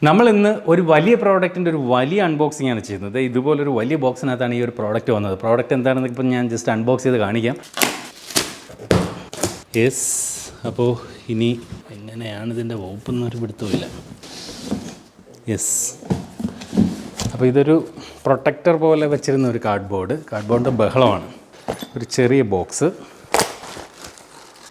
നമ്മൾ ഇന്ന് ഒരു വലിയ പ്രോഡക്റ്റിൻ്റെ ഒരു വലിയ അൺബോക്സിംഗ് ആണ് ചെയ്യുന്നത്. ഇതുപോലൊരു വലിയ ബോക്സിനകത്താണ് ഈ ഒരു പ്രോഡക്റ്റ് വന്നത്. പ്രോഡക്റ്റ് എന്താണെന്ന് ഇപ്പം ഞാൻ ജസ്റ്റ് അൺബോക്സ് ചെയ്ത് കാണിക്കാം. യെസ്, അപ്പോൾ ഇനി എങ്ങനെയാണ് ഇതിൻ്റെ ഓപ്പന്നൊരു പിടുത്തമില്ല. യെസ്, അപ്പോൾ ഇതൊരു പ്രൊട്ടക്ടർ പോലെ വെച്ചിരുന്ന ഒരു കാർഡ്ബോർഡിൻ്റെ ബഹളമാണ്. ഒരു ചെറിയ ബോക്സ്,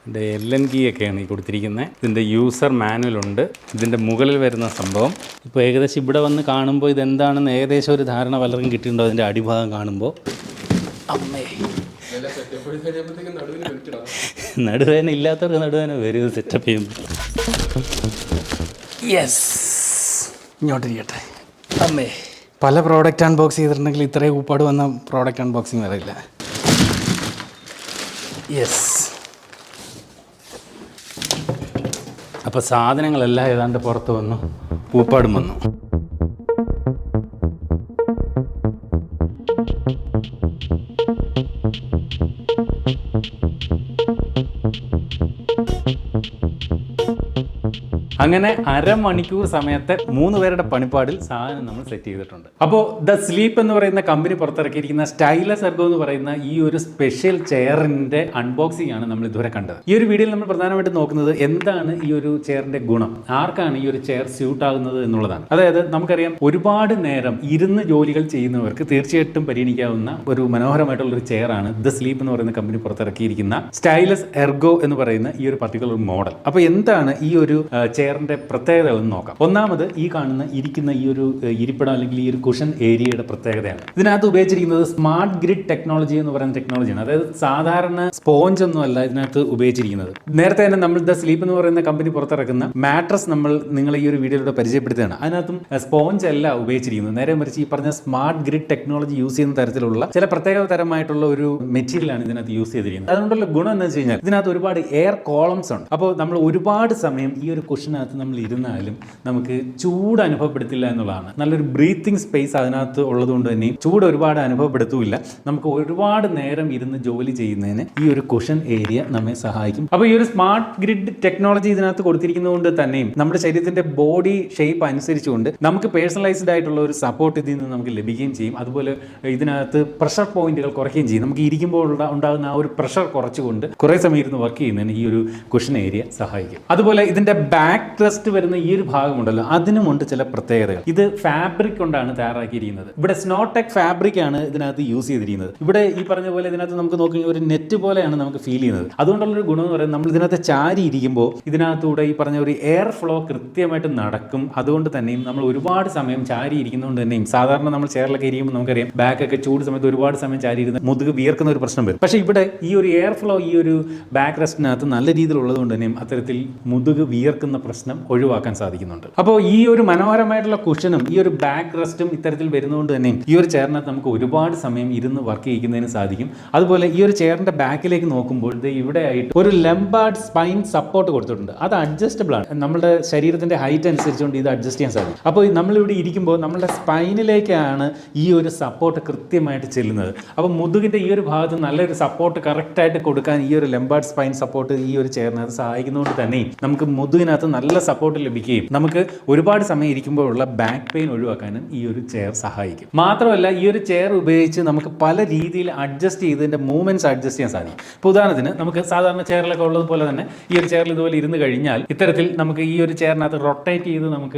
ഇതിൻ്റെ LN കീ ഒക്കെയാണ് ഈ കൊടുത്തിരിക്കുന്നത്. ഇതിൻ്റെ യൂസർ മാനുവലുണ്ട്. ഇതിൻ്റെ മുകളിൽ വരുന്ന സംഭവം ഇപ്പോൾ ഏകദേശം ഇവിടെ വന്ന് കാണുമ്പോൾ ഇതെന്താണെന്ന് ഏകദേശം ഒരു ധാരണ പലർക്കും കിട്ടിയിട്ടുണ്ടോ? അതിൻ്റെ അടിഭാഗം കാണുമ്പോൾ അമ്മേ, നടുവേദന ഇല്ലാത്തവർക്ക് നടുവേദന വരും സെറ്റപ്പ് ചെയ്യുമ്പോൾ. യെസ്, ഇങ്ങോട്ടിരിക്കട്ടെ. അമ്മേ, പല പ്രോഡക്റ്റ് അൺബോക്സ് ചെയ്തിട്ടുണ്ടെങ്കിൽ ഇത്രയും ഊപ്പാട് വന്ന പ്രോഡക്റ്റ് അൺബോക്സിങ് വരില്ല. യെസ്, അപ്പോൾ സാധനങ്ങളെല്ലാം ഏതാണ്ട് പുറത്ത് വന്നു, പൂപ്പാടും വന്നു. അങ്ങനെ അരമണിക്കൂർ സമയത്തെ 3 പേരുടെ പണിപ്പാടിൽ സാധനം നമ്മൾ സെറ്റ് ചെയ്തിട്ടുണ്ട്. അപ്പോൾ ദ സ്ലീപ്പ് എന്ന് പറയുന്ന കമ്പനി പുറത്തിറക്കിയിരിക്കുന്ന സ്റ്റൈലസ് എർഗോ എന്ന് പറയുന്ന ഈ ഒരു സ്പെഷ്യൽ ചെയറിൻ്റെ അൺബോക്സിംഗ് ആണ് നമ്മൾ ഇതുവരെ കണ്ടത്. ഈ ഒരു വീഡിയോയിൽ നമ്മൾ പ്രധാനമായിട്ടും നോക്കുന്നത് എന്താണ് ഈ ഒരു ചെയറിൻ്റെ ഗുണം, ആർക്കാണ് ഈ ഒരു ചെയർ സ്യൂട്ട് ആകുന്നത് എന്നുള്ളതാണ്. അതായത് നമുക്കറിയാം, ഒരുപാട് നേരം ഇരുന്ന് ജോലികൾ ചെയ്യുന്നവർക്ക് തീർച്ചയായിട്ടും പരിഗണിക്കാവുന്ന ഒരു മനോഹരമായിട്ടുള്ള ഒരു ചെയറാണ് ദ സ്ലീപ്പ് എന്ന് പറയുന്ന കമ്പനി പുറത്തിറക്കിയിരിക്കുന്ന സ്റ്റൈലസ് എർഗോ എന്ന് പറയുന്ന ഈ ഒരു പർട്ടിക്കുലർ മോഡൽ. അപ്പോൾ എന്താണ് ഈ ഒരു ചെയറിന്റെ പ്രത്യേകത എന്ന് നോക്കാം. ഒന്നാമത് ഈ കാണുന്ന ഇരിക്കുന്ന ഈ ഒരു ഇരിപ്പിടം അല്ലെങ്കിൽ ഈ ഒരു കുഷൻ ഏരിയയുടെ പ്രത്യേകതയാണ്. ഇതിനകത്ത് ഉപയോഗിച്ചിരിക്കുന്നത് സ്മാർട്ട് ഗ്രിഡ് ടെക്നോളജി എന്ന് പറയുന്ന ടെക്നോളജിയാണ്. അതായത് സാധാരണ സ്പോഞ്ച് ഒന്നും അല്ല ഇതിനകത്ത് ഉപയോഗിച്ചിരിക്കുന്നത്. നേരത്തെ തന്നെ നമ്മൾ ദ സ്ലീപ്പ് എന്ന് പറയുന്ന കമ്പനി പുറത്തിറക്കുന്ന മാട്രസ് നിങ്ങൾ ഈ ഒരു വീഡിയോയിലൂടെ പരിചയപ്പെടുത്തുകയാണ്. അതിനകത്തും സ്പോഞ്ച് അല്ല ഉപയോഗിച്ചിരിക്കുന്നത്. നേരെ മറിച്ച് ഈ പറഞ്ഞ സ്മാർട്ട് ഗ്രിഡ് ടെക്നോളജി യൂസ് ചെയ്യുന്ന തരത്തിലുള്ള ചില പ്രത്യേക തരമായിട്ടുള്ള ഒരു മെറ്റീരിയലാണ് ഇതിനകത്ത് യൂസ് ചെയ്തിരിക്കുന്നത്. അതുകൊണ്ടുള്ള ഗുണം എന്ന് വെച്ച് കഴിഞ്ഞാൽ ഇതിനകത്ത് ഒരുപാട് എയർ കോളംസ് ഉണ്ട്. അപ്പോൾ നമ്മൾ ഒരുപാട് സമയം ഈ ഒരു കുഷനകത്ത് നമ്മൾ ഇരുന്നാലും നമുക്ക് ചൂട് അനുഭവപ്പെടുത്തില്ല എന്നുള്ളതാണ്. നല്ലൊരു ബ്രീത്തിങ് സ്പേസ് അതിനകത്ത് ഉള്ളതുകൊണ്ട് തന്നെ ചൂട് ഒരുപാട് അനുഭവപ്പെടുത്തൂല്ല. നമുക്ക് ഒരുപാട് നേരം ഇരുന്ന് ജോലി ചെയ്യുന്നതിന് ഈ ഒരു കുഷൻ ഏരിയ നമ്മെ സഹായിക്കും. അപ്പോൾ ഈ ഒരു സ്മാർട്ട് ഗ്രിഡ് ടെക്നോളജി ഇതിനകത്ത് കൊടുത്തിരിക്കുന്നതുകൊണ്ട് തന്നെയും നമ്മുടെ ശരീരത്തിന്റെ ബോഡി ഷേപ്പ് അനുസരിച്ചുകൊണ്ട് നമുക്ക് പേഴ്സണലൈസ്ഡ് ആയിട്ടുള്ള ഒരു സപ്പോർട്ട് ഇതിൽ നിന്ന് നമുക്ക് ലഭിക്കുകയും ചെയ്യും. അതുപോലെ ഇതിനകത്ത് പ്രഷർ പോയിന്റുകൾ കുറയ്ക്കുകയും ചെയ്യും. നമുക്ക് ഇരിക്കുമ്പോൾ ഉണ്ടാകുന്ന ആ ഒരു പ്രഷർ കുറച്ചുകൊണ്ട് കുറേ സമയം ഇരുന്ന് വർക്ക് ചെയ്യുന്നതിന് ഈ ഒരു കുഷൻ ഏരിയ സഹായിക്കും. അതുപോലെ ഇതിന്റെ ബാക്ക് റെസ്റ്റ് വരുന്ന ഈ ഒരു ഭാഗമുണ്ടല്ലോ, അതിനുമുണ്ട് ചില പ്രത്യേകതകൾ. ഇത് ഫാബ്രിക് കൊണ്ടാണ് തയ്യാറാക്കിയിരിക്കുന്നത്. ഇവിടെ സ്നോടെക് ഫാബ്രിക് ആണ് ഇതിനകത്ത് യൂസ് ചെയ്തിരിക്കുന്നത്. ഇവിടെ ഈ പറഞ്ഞ പോലെ ഇതിനകത്ത് നമുക്ക് നോക്കി ഒരു നെറ്റ് പോലെയാണ് നമുക്ക് ഫീൽ ചെയ്യുന്നത്. അതുകൊണ്ടുള്ളൊരു ഗുണം എന്ന് പറയുന്നത് നമ്മൾ ഇതിനകത്ത് ചാരി ഇരിക്കുമ്പോൾ ഇതിനകത്തൂടെ ഈ പറഞ്ഞ ഒരു എയർ ഫ്ലോ കൃത്യമായിട്ട് നടക്കും. അതുകൊണ്ട് തന്നെയും നമ്മൾ ഒരുപാട് സമയം ചാരി ഇരിക്കുന്നതുകൊണ്ട് തന്നെയും സാധാരണ നമ്മൾ ചെയറിലൊക്കെ ഇരിക്കുമ്പോൾ നമുക്കറിയാം ബാക്കൊക്കെ ചൂട് സമയത്ത് ഒരുപാട് സമയം ചാരി ഇരുന്ന് മുതുക് വിയർക്കുന്ന ഒരു പ്രശ്നം വരും. പക്ഷേ ഇവിടെ ഈ ഒരു എയർ ഫ്ലോ ഈ ഒരു ബാക്ക് റെസ്റ്റിനകത്ത് നല്ല രീതിയിലുള്ളത് കൊണ്ട് തന്നെയും അത്തരത്തിൽ മുതുക് വിയർക്കുന്ന പ്രശ്നം ഒഴിവാക്കാൻ സാധിക്കുന്നുണ്ട്. അപ്പോൾ ഈ ഒരു മനോഹരമായിട്ടുള്ള കുഷനും ഈ ഒരു ബാക്ക് റെസ്റ്റും ഇത്തരത്തിൽ വരുന്നതുകൊണ്ട് തന്നെയും ഈ ഒരു ചെയറിനകത്ത് നമുക്ക് ഒരുപാട് സമയം ഇരുന്ന് വർക്ക് ചെയ്യുന്നതിന് സാധിക്കും. അതുപോലെ ഈ ഒരു ചെയറിന്റെ ബാക്കിലേക്ക് നോക്കുമ്പോൾ ഇവിടെ ആയിട്ട് ഒരു ലംബാർഡ് സ്പൈൻ സപ്പോർട്ട് കൊടുത്തിട്ടുണ്ട്. അത് അഡ്ജസ്റ്റബിൾ ആണ്. നമ്മുടെ ശരീരത്തിന്റെ ഹൈറ്റ് അനുസരിച്ചുകൊണ്ട് ഇത് അഡ്ജസ്റ്റ് ചെയ്യാൻ സാധിക്കും. അപ്പോൾ നമ്മളിവിടെ ഇരിക്കുമ്പോൾ നമ്മുടെ സ്പൈനിലേക്കാണ് ഈ ഒരു സപ്പോർട്ട് കൃത്യമായിട്ട് ചെല്ലുന്നത്. അപ്പോൾ മുതുകിന്റെ ഈ ഒരു ഭാഗത്ത് നല്ലൊരു സപ്പോർട്ട് കറക്റ്റായിട്ട് കൊടുക്കാൻ ഈ ഒരു ലംബാർഡ് സ്പൈൻ സപ്പോർട്ട് ഈ ഒരു ചെയറിനകത്ത് സഹായിക്കുന്നതുകൊണ്ട് തന്നെയും നമുക്ക് മുതുകിനകത്ത് നല്ല സപ്പോർട്ട് ലഭിക്കുകയും നമുക്ക് ഒരുപാട് സമയം ഇരിക്കുമ്പോഴുള്ള ബാക്ക് പെയിൻ ഒഴിവാക്കാനും ഈ ഒരു ചെയർ സഹായിക്കും. മാത്രമല്ല ഈ ഒരു ചെയർ ഉപയോഗിച്ച് നമുക്ക് പല രീതിയിൽ അഡ്ജസ്റ്റ് ചെയ്തതിൻ്റെ മൂവ്മെന്റ്സ് അഡ്ജസ്റ്റ് ചെയ്യാൻ സാധിക്കും. ഇപ്പോൾ ഉദാഹരണത്തിന് നമുക്ക് സാധാരണ ചെയറിലൊക്കെ ഉള്ളതുപോലെ തന്നെ ഈ ഒരു ചെയറിൽ ഇതുപോലെ ഇരുന്ന് കഴിഞ്ഞാൽ ഇത്തരത്തിൽ നമുക്ക് ഈ ഒരു ചെയറിനകത്ത് റൊട്ടേറ്റ് ചെയ്ത്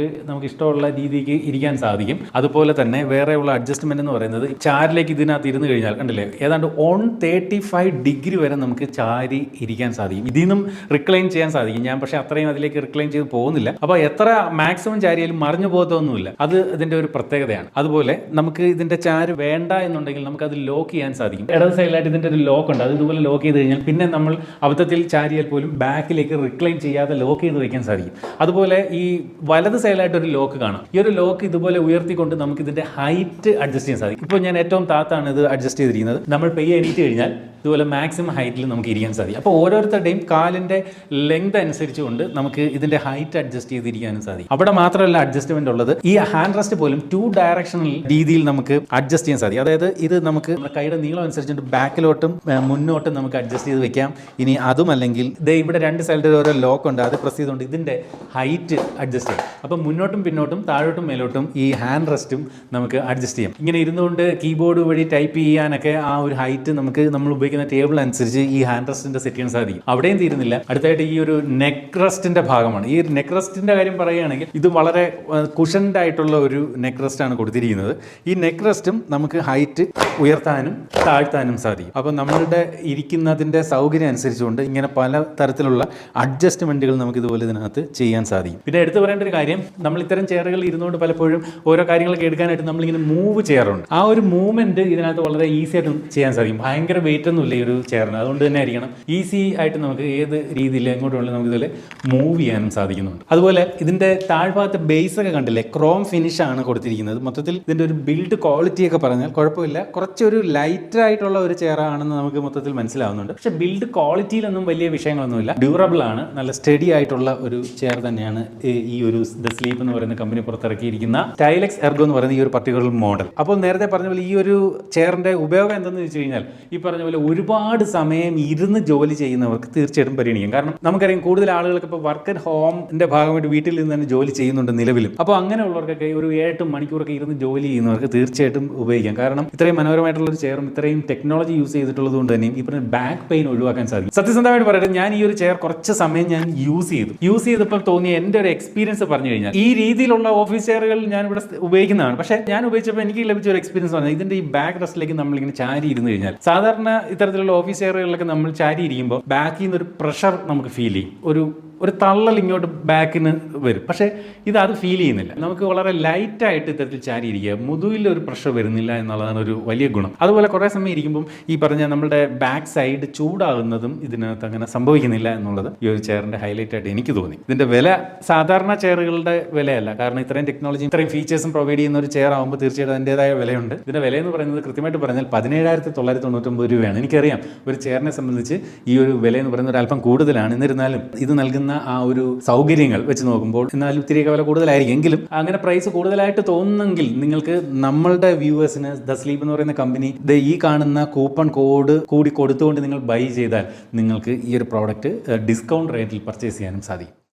നമുക്ക് ഇഷ്ടമുള്ള രീതിക്ക് ഇരിക്കാൻ സാധിക്കും. അതുപോലെ തന്നെ വേറെയുള്ള അഡ്ജസ്റ്റ്മെന്റ് എന്ന് പറയുന്നത് ചാരിലേക്ക് ഇതിനകത്ത് ഇരുന്ന് കഴിഞ്ഞാൽ കണ്ടില്ലേ, ഏതാണ്ട് 135 ഡിഗ്രി വരെ നമുക്ക് ചാരി ഇരിക്കാൻ സാധിക്കും. ഇതിൽ നിന്നും റിക്ലൈൻ ചെയ്യാൻ സാധിക്കും. ഞാൻ പക്ഷേ അത്രയും അതിലേക്ക് റിക്ലൈൻ ചെയ്ത് പോകുന്നില്ല. അപ്പോൾ എത്ര മാക്സിമം ചാരിയാലും മറിഞ്ഞു പോകത്തൊന്നുമില്ല. അത് ഇതിന്റെ ഒരു പ്രത്യേകതയാണ്. അതുപോലെ നമുക്ക് ഇതിന്റെ ചാര് വേണ്ട എന്നുണ്ടെങ്കിൽ നമുക്ക് അത് ലോക്ക് ചെയ്യാൻ സാധിക്കും. ഇടത് സൈഡിലായിട്ട് ഇതിന്റെ ഒരു ലോക്ക് ഉണ്ട്. അത് ഇതുപോലെ ലോക്ക് ചെയ്ത് കഴിഞ്ഞാൽ പിന്നെ നമ്മൾ അബദ്ധത്തിൽ ചാരിയാൽ പോലും ബാക്കിലേക്ക് റിക്ലൈൻ ചെയ്യാതെ ലോക്ക് ചെയ്ത് വയ്ക്കാൻ സാധിക്കും. അതുപോലെ ഈ വലത് സൈഡിലായിട്ട് ഒരു ലോക്ക് കാണാം. ഈ ഒരു ലോക്ക് ഇതുപോലെ ഉയർത്തിക്കൊണ്ട് നമുക്ക് ഇതിന്റെ ഹൈറ്റ് അഡ്ജസ്റ്റ് ചെയ്യാൻ സാധിക്കും. ഇപ്പോൾ ഞാൻ ഏറ്റവും താത്താണ് ഇത് അഡ്ജസ്റ്റ് ചെയ്തിരിക്കുന്നത്. നമ്മൾ പെയ്യെ എണീറ്റ് കഴിഞ്ഞാൽ ഇതുപോലെ മാക്സിമം ഹൈറ്റിൽ നമുക്ക് ഇരിക്കാൻ സാധിക്കും. അപ്പോൾ ഓരോരുത്തരുടെയും കാലിൻ്റെ ലെങ്ത് അനുസരിച്ചുകൊണ്ട് നമുക്ക് ഇതിൻ്റെ ഹൈറ്റ് അഡ്ജസ്റ്റ് ചെയ്തിരിക്കാനും സാധിക്കും. അവിടെ മാത്രമല്ല അഡ്ജസ്റ്റ്മെന്റ് ഉള്ളത്, ഈ ഹാൻഡ് റെസ്റ്റ് പോലും 2 ഡയറക്ഷണൽ രീതിയിൽ നമുക്ക് അഡ്ജസ്റ്റ് ചെയ്യാൻ സാധിക്കും. അതായത് ഇത് നമുക്ക് നമ്മുടെ കൈയുടെ നീളം അനുസരിച്ചിട്ട് ബാക്കിലോട്ടും മുന്നോട്ടും നമുക്ക് അഡ്ജസ്റ്റ് ചെയ്ത് വെക്കാം. ഇനി അതുമല്ലെങ്കിൽ ഇവിടെ 2 സൈഡിൽ ഓരോ ലോക്ക് ഉണ്ട്, അത് പ്രസ് ചെയ്തുകൊണ്ട് ഇതിൻ്റെ ഹൈറ്റ് അഡ്ജസ്റ്റ് ചെയ്യാം. അപ്പം മുന്നോട്ടും പിന്നോട്ടും താഴോട്ടും മേലോട്ടും ഈ ഹാൻഡ് റെസ്റ്റും നമുക്ക് അഡ്ജസ്റ്റ് ചെയ്യാം. ഇങ്ങനെ ഇരുന്നുകൊണ്ട് കീബോർഡ് വഴി ടൈപ്പ് ചെയ്യാനൊക്കെ ആ ഒരു ഹൈറ്റ് നമുക്ക് നമ്മൾ ഉപയോഗിക്കുന്ന ടേബിൾ അനുസരിച്ച് ഈ ഹാൻഡ് റെസ്റ്റിന്റെ സെറ്റ് ചെയ്യാൻ സാധിക്കും. അവിടെയും തീരുന്നില്ല, അടുത്തായിട്ട് ഈ ഒരു നെക്ക് റെസ്റ്റിന്റെ ഭാഗമാണ്. ഈ നെക്ക് റെസ്റ്റിന്റെ കാര്യം പറയുകയാണെങ്കിൽ ഇത് വളരെ കുഷൻഡ് ആയിട്ടുള്ള ഒരു നെക്ക് റെസ്റ്റ് ആണ് കൊടുത്തിരിക്കുന്നത്. ഈ നെക്ക് റെസ്റ്റും നമുക്ക് ഹൈറ്റ് ഉയർത്താനും താഴ്ത്താനും സാധിക്കും. അപ്പോൾ നമ്മളുടെ ഇരിക്കുന്നതിൻ്റെ സൗകര്യം അനുസരിച്ചുകൊണ്ട് ഇങ്ങനെ പല തരത്തിലുള്ള അഡ്ജസ്റ്റ്മെൻറ്റുകൾ നമുക്ക് ഇതുപോലെ ഇതിനകത്ത് ചെയ്യാൻ സാധിക്കും. പിന്നെ എടുത്തു പറയേണ്ട ഒരു കാര്യം, നമ്മൾ ഇത്തരം ചെയറുകൾ ഇരുന്നുകൊണ്ട് പലപ്പോഴും ഓരോ കാര്യങ്ങളൊക്കെ എടുക്കാനായിട്ട് നമ്മളിങ്ങനെ മൂവ് ചെയ്യാറുണ്ട്. ആ ഒരു മൂവ്മെൻറ്റ് ഇതിനകത്ത് വളരെ ഈസി ആയിട്ട് ചെയ്യാൻ സാധിക്കും. ഭയങ്കര വെയിറ്റ് ഒന്നും ഇല്ല ഈ ഒരു ചെയറിന്, അതുകൊണ്ട് തന്നെ ആയിരിക്കണം ഈസി ആയിട്ട് നമുക്ക് ഏത് രീതിയിൽ എങ്ങോട്ട് വേണമെങ്കിലും നമുക്ക് ഇതിൽ മൂവ് ചെയ്യാനും സാധിക്കുന്നുണ്ട്. അതുപോലെ ഇതിൻ്റെ താഴ്ഭാഗത്തെ ബേസ് ഒക്കെ കണ്ടില്ലേ, ക്രോം ഫിനിഷ് ആണ് കൊടുത്തിരിക്കുന്നത്. മൊത്തത്തിൽ ഇതിൻ്റെ ഒരു ബിൽഡ് ക്വാളിറ്റി ഒക്കെ പറഞ്ഞാൽ കുഴപ്പമില്ല, കുറച്ചൊരു ലൈറ്റ് ആയിട്ടുള്ള ഒരു ചെയർ ആണെന്ന് നമുക്ക് മൊത്തത്തിൽ മനസ്സിലാവുന്നുണ്ട്. പക്ഷേ ബിൽഡ് ക്വാളിറ്റിയിലൊന്നും വലിയ വിഷയങ്ങളൊന്നുമില്ല, ഡ്യൂറബിൾ ആണ്, നല്ല സ്റ്റഡി ആയിട്ടുള്ള ഒരു ചെയർ തന്നെയാണ് ഈ ഒരു ദ സ്ലീപ്പ് എന്ന് പറയുന്ന കമ്പനി പുറത്തിറക്കിയിരിക്കുന്ന സ്റ്റൈലക്സ് എർഗോ എന്ന് പറയുന്ന ഈ ഒരു പർട്ടിക്കുലർ മോഡൽ. അപ്പോൾ നേരത്തെ പറഞ്ഞ പോലെ ഈ ഒരു ചെയറിന്റെ ഉപയോഗം എന്തെന്ന് വെച്ച് കഴിഞ്ഞാൽ, ഈ പറഞ്ഞ പോലെ ഒരുപാട് സമയം ഇരുന്ന് ജോലി ചെയ്യുന്നവർക്ക് തീർച്ചയായിട്ടും പരിഗണിക്കും. കാരണം നമുക്കറിയാം കൂടുതൽ ആളുകൾക്ക് ഇപ്പോൾ വർക്ക് അറ്റ് ഹോമിന്റെ ഭാഗമായിട്ട് വീട്ടിൽ നിന്ന് തന്നെ ജോലി ചെയ്യുന്നുണ്ട് നിലവിലും. അപ്പോൾ അങ്ങനെയുള്ളവർക്കൊക്കെ ഒരു 7 മണിക്കൂറൊക്കെ ഇരുന്ന് ജോലി ചെയ്യുന്നവർക്ക് തീർച്ചയായിട്ടും ഉപയോഗിക്കാം. കാരണം ഇത്രയും മനോഹരമായിട്ടുള്ള ഒരു ചെയറും ഇത്രയും ടെക്നോളജി യൂസ് ചെയ്തിട്ടുള്ളത് കൊണ്ട് തന്നെയും ഈ പറഞ്ഞ ബാക്ക് പെയിൻ ഒഴിവാക്കാൻ സാധിക്കും. സത്യസന്ധമായിട്ട് പറയട്ടെ, ഞാൻ ഈ ഒരു ചെയർ കുറച്ച് സമയം ഞാൻ യൂസ് ചെയ്തപ്പോൾ തോന്നിയ എൻ്റെ ഒരു എക്സ്പീരിയൻസ് പറഞ്ഞു കഴിഞ്ഞാൽ, ഈ രീതിയിലുള്ള ഓഫീസ് ചെയറുകൾ ഞാൻ ഇവിടെ ഉപയോഗിക്കുന്നതാണ്. പക്ഷേ ഞാൻ ഉപയോഗിച്ചപ്പോൾ എനിക്ക് ലഭിച്ച ഒരു എക്സ്പീരിയൻസ് പറഞ്ഞാൽ, ഇതിന്റെ ഈ ബാക്ക് റെസ്റ്റിലേക്ക് നമ്മളിങ്ങനെ ചാരി ഇരുന്ന് കഴിഞ്ഞാൽ, സാധാരണ ഇത്തരത്തിലുള്ള ഓഫീസ് ചെയറുകളിലൊക്കെ നമ്മൾ ചാരി ഇരിക്കുമ്പോൾ ബാക്കിൽ നിന്ന് ഒരു പ്രഷർ നമുക്ക് ഫീൽ ചെയ്യും, ഒരു തള്ളൽ ഇങ്ങോട്ട് ബാക്കിന് വരും. പക്ഷേ അത് ഫീൽ ചെയ്യുന്നില്ല. നമുക്ക് വളരെ ലൈറ്റായിട്ട് ഇത്തരത്തിൽ ചാരി ഇരിക്കുക, മുതുകിൽ ഒരു പ്രഷർ വരുന്നില്ല എന്നുള്ളതാണ് ഒരു വലിയ ഗുണം. അതുപോലെ കുറേ സമയം ഇരിക്കുമ്പം ഈ പറഞ്ഞ നമ്മുടെ ബാക്ക് സൈഡ് ചൂടാകുന്നതും ഇതിനകത്ത് അങ്ങനെ സംഭവിക്കുന്നില്ല എന്നുള്ളത് ഈ ഒരു ചെയറിന്റെ ഹൈലൈറ്റ് ആയിട്ട് എനിക്ക് തോന്നി. ഇതിന്റെ വില സാധാരണ ചെയറുകളുടെ വിലയല്ല, കാരണം ഇത്രയും ടെക്നോളജിയും ഇത്രയും ഫീച്ചേഴ്സും പ്രൊവൈഡ് ചെയ്യുന്ന ഒരു ചെയർ ആകുമ്പോൾ തീർച്ചയായിട്ടും അതിൻ്റെതായ വിലയുണ്ട്. ഇതിന്റെ വില എന്ന് പറയുന്നത് കൃത്യമായിട്ട് പറഞ്ഞാൽ 17,999 രൂപയാണ്. എനിക്കറിയാം ഒരു ചെയറിനെ സംബന്ധിച്ച് ഈ ഒരു വില എന്ന് പറയുന്നത് ഒരു അല്പം കൂടുതലാണ്. എന്നിരുന്നാലും ഇത് നൽകുന്ന ആ ഒരു സൗകര്യങ്ങൾ വെച്ച് നോക്കുമ്പോൾ എന്നാലും ഇത്തിരിയൊക്കെ വില കൂടുതലായിരിക്കും. എങ്കിലും അങ്ങനെ പ്രൈസ് കൂടുതലായിട്ട് തോന്നുന്നെങ്കിൽ നിങ്ങൾക്ക് നമ്മളുടെ വ്യൂവേഴ്സിന് ദ സ്ലീപ്പ് എന്ന് പറയുന്ന കമ്പനി ഈ കാണുന്ന കൂപ്പൺ കോഡ് കൂടി കൊടുത്തുകൊണ്ട് നിങ്ങൾ ബൈ ചെയ്താൽ നിങ്ങൾക്ക് ഈ ഒരു പ്രോഡക്റ്റ് ഡിസ്കൗണ്ട് റേറ്റിൽ പർച്ചേസ് ചെയ്യാനും സാധിക്കും.